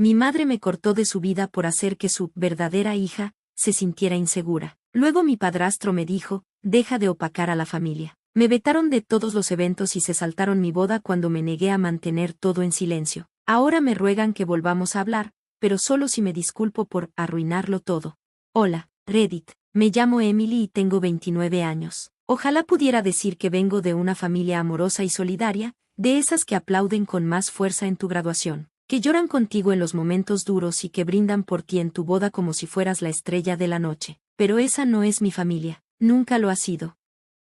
Mi madre me cortó de su vida por hacer que su verdadera hija se sintiera insegura. Luego mi padrastro me dijo, deja de opacar a la familia. Me vetaron de todos los eventos y se saltaron mi boda cuando me negué a mantener todo en silencio. Ahora me ruegan que volvamos a hablar, pero solo si me disculpo por arruinarlo todo. Hola, Reddit. Me llamo Emily y tengo 29 años. Ojalá pudiera decir que vengo de una familia amorosa y solidaria, de esas que aplauden con más fuerza en tu graduación, que lloran contigo en los momentos duros y que brindan por ti en tu boda como si fueras la estrella de la noche. Pero esa no es mi familia, nunca lo ha sido.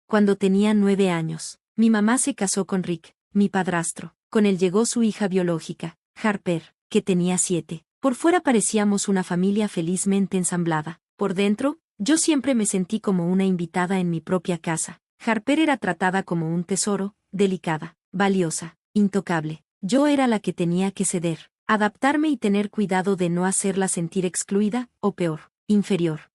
Cuando tenía 9 años, mi mamá se casó con Rick, mi padrastro. Con él llegó su hija biológica, Harper, que tenía 7. Por fuera parecíamos una familia felizmente ensamblada. Por dentro, yo siempre me sentí como una invitada en mi propia casa. Harper era tratada como un tesoro, delicada, valiosa, intocable. Yo era la que tenía que ceder, adaptarme y tener cuidado de no hacerla sentir excluida, o peor, inferior.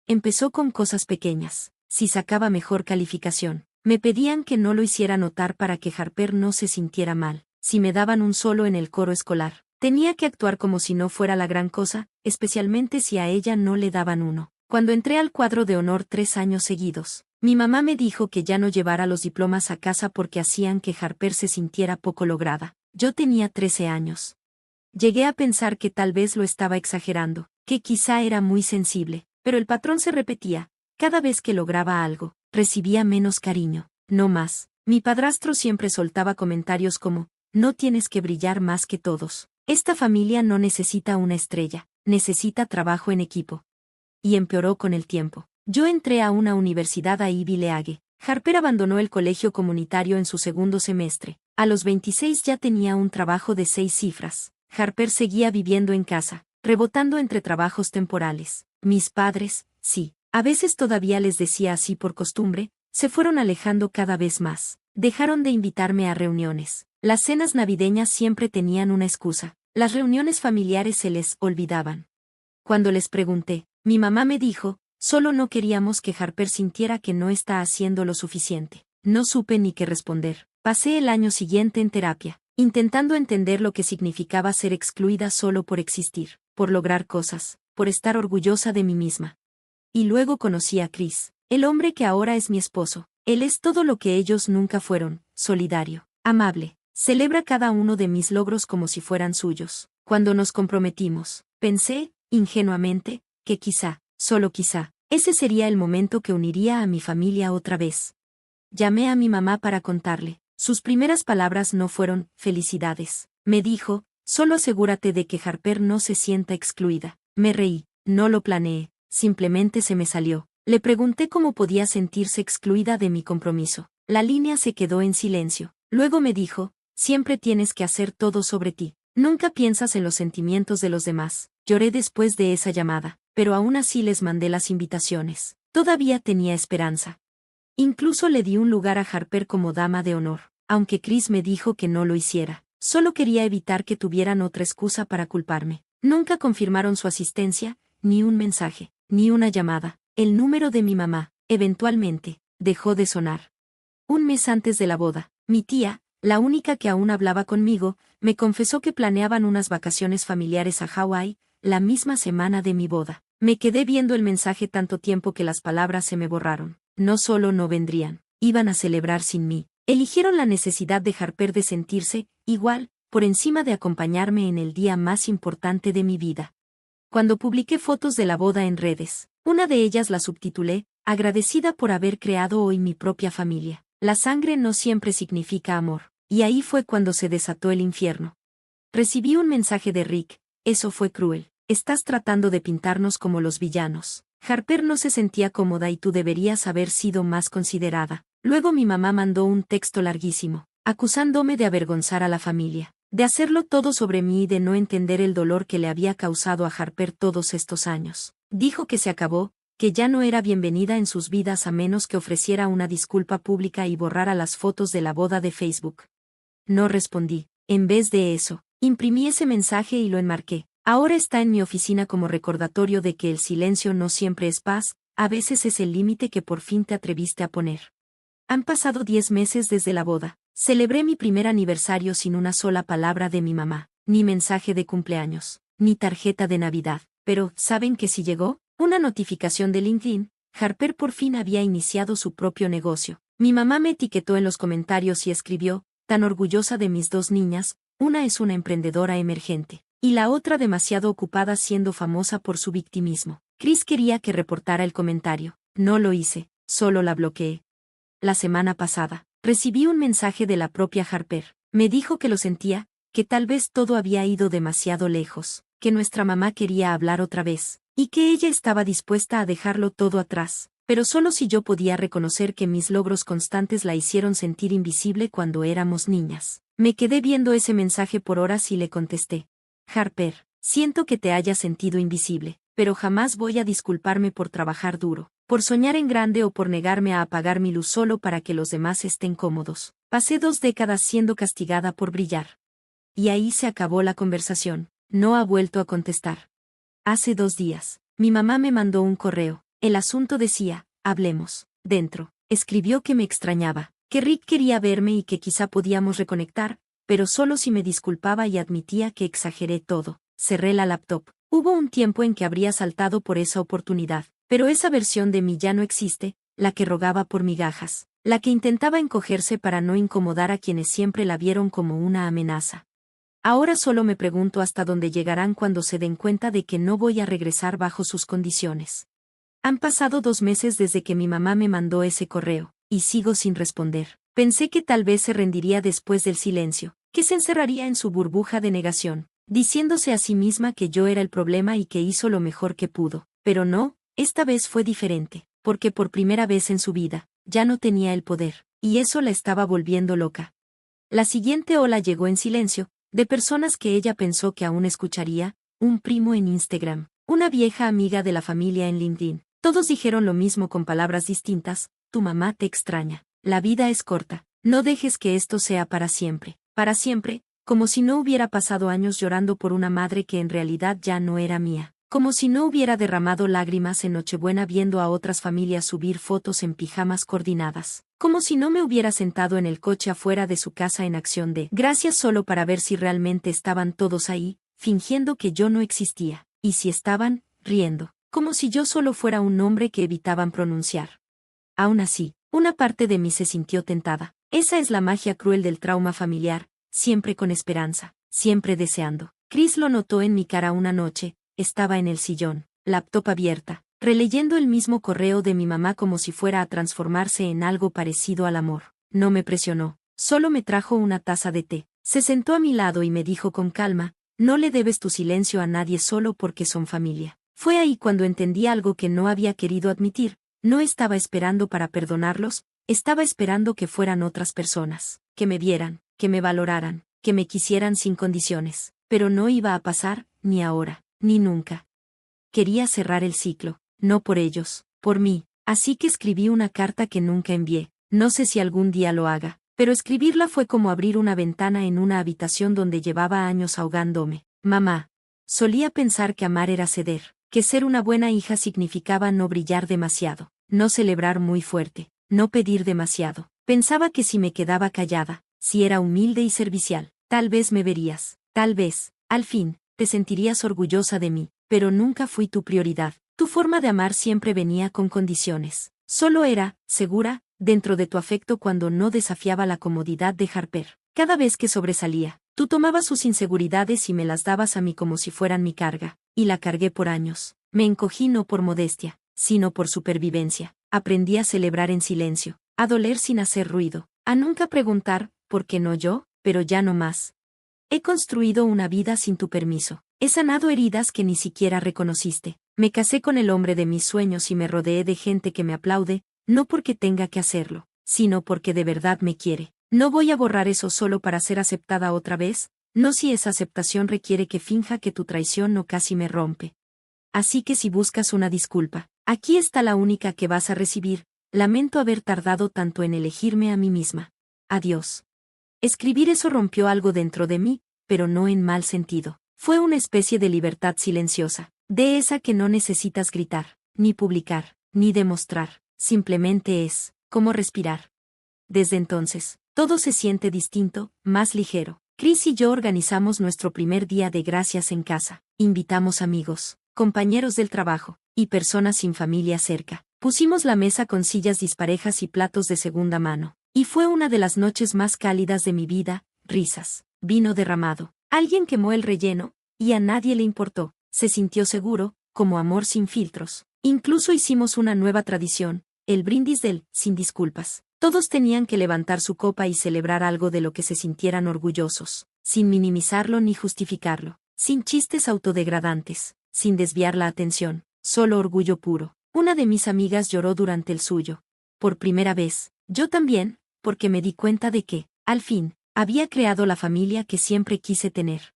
Empezó con cosas pequeñas. Si sacaba mejor calificación, me pedían que no lo hiciera notar para que Harper no se sintiera mal. Si me daban un solo en el coro escolar, tenía que actuar como si no fuera la gran cosa, especialmente si a ella no le daban uno. Cuando entré al cuadro de honor 3 años seguidos, mi mamá me dijo que ya no llevara los diplomas a casa porque hacían que Harper se sintiera poco lograda. Yo tenía 13 años. Llegué a pensar que tal vez lo estaba exagerando, que quizá era muy sensible, pero el patrón se repetía. Cada vez que lograba algo, recibía menos cariño, no más. Mi padrastro siempre soltaba comentarios como, no tienes que brillar más que todos. Esta familia no necesita una estrella, necesita trabajo en equipo. Y empeoró con el tiempo. Yo entré a una universidad a Ivy League. Harper abandonó el colegio comunitario en su segundo semestre. A los 26 ya tenía un trabajo de 6 cifras. Harper seguía viviendo en casa, rebotando entre trabajos temporales. Mis padres, sí, a veces todavía les decía así por costumbre, se fueron alejando cada vez más. Dejaron de invitarme a reuniones. Las cenas navideñas siempre tenían una excusa. Las reuniones familiares se les olvidaban. Cuando les pregunté, mi mamá me dijo, solo no queríamos que Harper sintiera que no está haciendo lo suficiente. No supe ni qué responder. Pasé el año siguiente en terapia, intentando entender lo que significaba ser excluida solo por existir, por lograr cosas, por estar orgullosa de mí misma. Y luego conocí a Chris, el hombre que ahora es mi esposo. Él es todo lo que ellos nunca fueron, solidario, amable, celebra cada uno de mis logros como si fueran suyos. Cuando nos comprometimos, pensé, ingenuamente, que quizá, solo quizá, ese sería el momento que uniría a mi familia otra vez. Llamé a mi mamá para contarle. Sus primeras palabras no fueron, felicidades. Me dijo, solo asegúrate de que Harper no se sienta excluida. Me reí, no lo planeé, simplemente se me salió. Le pregunté cómo podía sentirse excluida de mi compromiso. La línea se quedó en silencio. Luego me dijo, siempre tienes que hacer todo sobre ti. Nunca piensas en los sentimientos de los demás. Lloré después de esa llamada, pero aún así les mandé las invitaciones. Todavía tenía esperanza. Incluso le di un lugar a Harper como dama de honor, aunque Chris me dijo que no lo hiciera. Solo quería evitar que tuvieran otra excusa para culparme. Nunca confirmaron su asistencia, ni un mensaje, ni una llamada. El número de mi mamá, eventualmente, dejó de sonar. Un mes antes de la boda, mi tía, la única que aún hablaba conmigo, me confesó que planeaban unas vacaciones familiares a Hawái, la misma semana de mi boda. Me quedé viendo el mensaje tanto tiempo que las palabras se me borraron. No solo no vendrían, iban a celebrar sin mí. Eligieron la necesidad de Harper de sentirse, igual, por encima de acompañarme en el día más importante de mi vida. Cuando publiqué fotos de la boda en redes, una de ellas la subtitulé, agradecida por haber creado hoy mi propia familia. La sangre no siempre significa amor, y ahí fue cuando se desató el infierno. Recibí un mensaje de Rick, eso fue cruel, estás tratando de pintarnos como los villanos. Harper no se sentía cómoda y tú deberías haber sido más considerada. Luego mi mamá mandó un texto larguísimo, acusándome de avergonzar a la familia, de hacerlo todo sobre mí y de no entender el dolor que le había causado a Harper todos estos años. Dijo que se acabó, que ya no era bienvenida en sus vidas a menos que ofreciera una disculpa pública y borrara las fotos de la boda de Facebook. No respondí. En vez de eso, imprimí ese mensaje y lo enmarqué. Ahora está en mi oficina como recordatorio de que el silencio no siempre es paz, a veces es el límite que por fin te atreviste a poner. Han pasado 10 meses desde la boda. Celebré mi primer aniversario sin una sola palabra de mi mamá, ni mensaje de cumpleaños. ni tarjeta de Navidad. Pero, ¿saben qué sí llegó? Una notificación de LinkedIn. Harper por fin había iniciado su propio negocio. Mi mamá me etiquetó en los comentarios y escribió, tan orgullosa de mis dos niñas, una es una emprendedora emergente, y la otra demasiado ocupada siendo famosa por su victimismo. Chris quería que reportara el comentario. No lo hice, solo la bloqueé. La semana pasada, recibí un mensaje de la propia Harper. Me dijo que lo sentía, que tal vez todo había ido demasiado lejos, que nuestra mamá quería hablar otra vez, y que ella estaba dispuesta a dejarlo todo atrás, pero solo si yo podía reconocer que mis logros constantes la hicieron sentir invisible cuando éramos niñas. Me quedé viendo ese mensaje por horas y le contesté. Harper, siento que te hayas sentido invisible, pero jamás voy a disculparme por trabajar duro, por soñar en grande o por negarme a apagar mi luz solo para que los demás estén cómodos. Pasé 2 décadas siendo castigada por brillar. Y ahí se acabó la conversación. No ha vuelto a contestar. Hace 2 días, mi mamá me mandó un correo. El asunto decía, hablemos. Dentro, escribió que me extrañaba, que Rick quería verme y que quizá podíamos reconectar, pero solo si me disculpaba y admitía que exageré todo. Cerré la laptop. Hubo un tiempo en que habría saltado por esa oportunidad, pero esa versión de mí ya no existe, la que rogaba por migajas, la que intentaba encogerse para no incomodar a quienes siempre la vieron como una amenaza. Ahora solo me pregunto hasta dónde llegarán cuando se den cuenta de que no voy a regresar bajo sus condiciones. Han pasado 2 meses desde que mi mamá me mandó ese correo, y sigo sin responder. Pensé que tal vez se rendiría después del silencio, que se encerraría en su burbuja de negación, diciéndose a sí misma que yo era el problema y que hizo lo mejor que pudo. Pero no, esta vez fue diferente, porque por primera vez en su vida, ya no tenía el poder, y eso la estaba volviendo loca. La siguiente ola llegó en silencio, de personas que ella pensó que aún escucharía, un primo en Instagram, una vieja amiga de la familia en LinkedIn. Todos dijeron lo mismo con palabras distintas, tu mamá te extraña, la vida es corta, no dejes que esto sea para siempre, como si no hubiera pasado años llorando por una madre que en realidad ya no era mía, como si no hubiera derramado lágrimas en Nochebuena viendo a otras familias subir fotos en pijamas coordinadas. Como si no me hubiera sentado en el coche afuera de su casa en acción de gracias solo para ver si realmente estaban todos ahí, fingiendo que yo no existía, y si estaban, riendo, como si yo solo fuera un nombre que evitaban pronunciar. Aún así, una parte de mí se sintió tentada. Esa es la magia cruel del trauma familiar, siempre con esperanza, siempre deseando. Chris lo notó en mi cara una noche, estaba en el sillón, laptop abierta, releyendo el mismo correo de mi mamá como si fuera a transformarse en algo parecido al amor. No me presionó, solo me trajo una taza de té. Se sentó a mi lado y me dijo con calma, no le debes tu silencio a nadie solo porque son familia. Fue ahí cuando entendí algo que no había querido admitir. No estaba esperando para perdonarlos, estaba esperando que fueran otras personas, que me vieran, que me valoraran, que me quisieran sin condiciones. Pero no iba a pasar, ni ahora, ni nunca. Quería cerrar el ciclo. No por ellos, por mí, así que escribí una carta que nunca envié, no sé si algún día lo haga, pero escribirla fue como abrir una ventana en una habitación donde llevaba años ahogándome. Mamá. Solía pensar que amar era ceder, que ser una buena hija significaba no brillar demasiado, no celebrar muy fuerte, no pedir demasiado. Pensaba que si me quedaba callada, si era humilde y servicial, tal vez me verías, tal vez, al fin, te sentirías orgullosa de mí, pero nunca fui tu prioridad. Tu forma de amar siempre venía con condiciones. Solo era, segura, dentro de tu afecto cuando no desafiaba la comodidad de Harper. Cada vez que sobresalía, tú tomabas sus inseguridades y me las dabas a mí como si fueran mi carga, y la cargué por años. Me encogí no por modestia, sino por supervivencia. Aprendí a celebrar en silencio, a doler sin hacer ruido, a nunca preguntar, ¿por qué no yo? Pero ya no más. He construido una vida sin tu permiso. He sanado heridas que ni siquiera reconociste. Me casé con el hombre de mis sueños y me rodeé de gente que me aplaude, no porque tenga que hacerlo, sino porque de verdad me quiere. No voy a borrar eso solo para ser aceptada otra vez, no si esa aceptación requiere que finja que tu traición no casi me rompe. Así que si buscas una disculpa, aquí está la única que vas a recibir. Lamento haber tardado tanto en elegirme a mí misma. Adiós. Escribir eso rompió algo dentro de mí, pero no en mal sentido. Fue una especie de libertad silenciosa, de esa que no necesitas gritar, ni publicar, ni demostrar, simplemente es, como respirar. Desde entonces, todo se siente distinto, más ligero. Chris y yo organizamos nuestro primer día de gracias en casa. Invitamos amigos, compañeros del trabajo, y personas sin familia cerca. Pusimos la mesa con sillas disparejas y platos de segunda mano. Y fue una de las noches más cálidas de mi vida, risas, vino derramado. Alguien quemó el relleno, y a nadie le importó. Se sintió seguro, como amor sin filtros. Incluso hicimos una nueva tradición, el brindis del sin disculpas. Todos tenían que levantar su copa y celebrar algo de lo que se sintieran orgullosos, sin minimizarlo ni justificarlo, sin chistes autodegradantes, sin desviar la atención, solo orgullo puro. Una de mis amigas lloró durante el suyo. Por primera vez, yo también, porque me di cuenta de que, al fin, había creado la familia que siempre quise tener.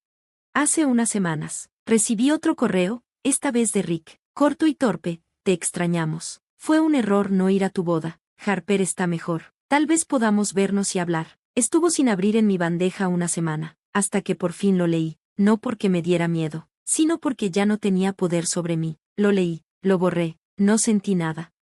Hace unas semanas, recibí otro correo, esta vez de Rick, corto y torpe: te extrañamos. Fue un error no ir a tu boda. Harper está mejor. Tal vez podamos vernos y hablar. Estuvo sin abrir en mi bandeja una semana, hasta que por fin lo leí, no porque me diera miedo, sino porque ya no tenía poder sobre mí. Lo leí, lo borré, no sentí nada.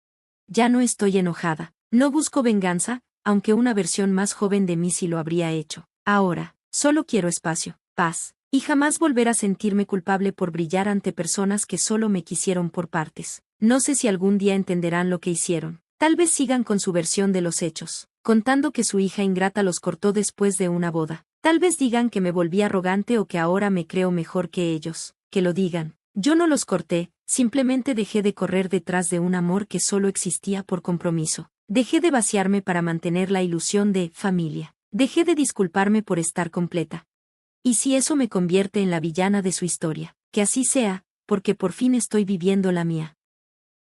Ya no estoy enojada, no busco venganza, aunque una versión más joven de mí sí lo habría hecho. Ahora, solo quiero espacio, paz, y jamás volver a sentirme culpable por brillar ante personas que solo me quisieron por partes. No sé si algún día entenderán lo que hicieron. Tal vez sigan con su versión de los hechos, contando que su hija ingrata los cortó después de una boda. Tal vez digan que me volví arrogante o que ahora me creo mejor que ellos. Que lo digan. Yo no los corté, simplemente dejé de correr detrás de un amor que solo existía por compromiso. Dejé de vaciarme para mantener la ilusión de familia. Dejé de disculparme por estar completa. Y si eso me convierte en la villana de su historia, que así sea, porque por fin estoy viviendo la mía.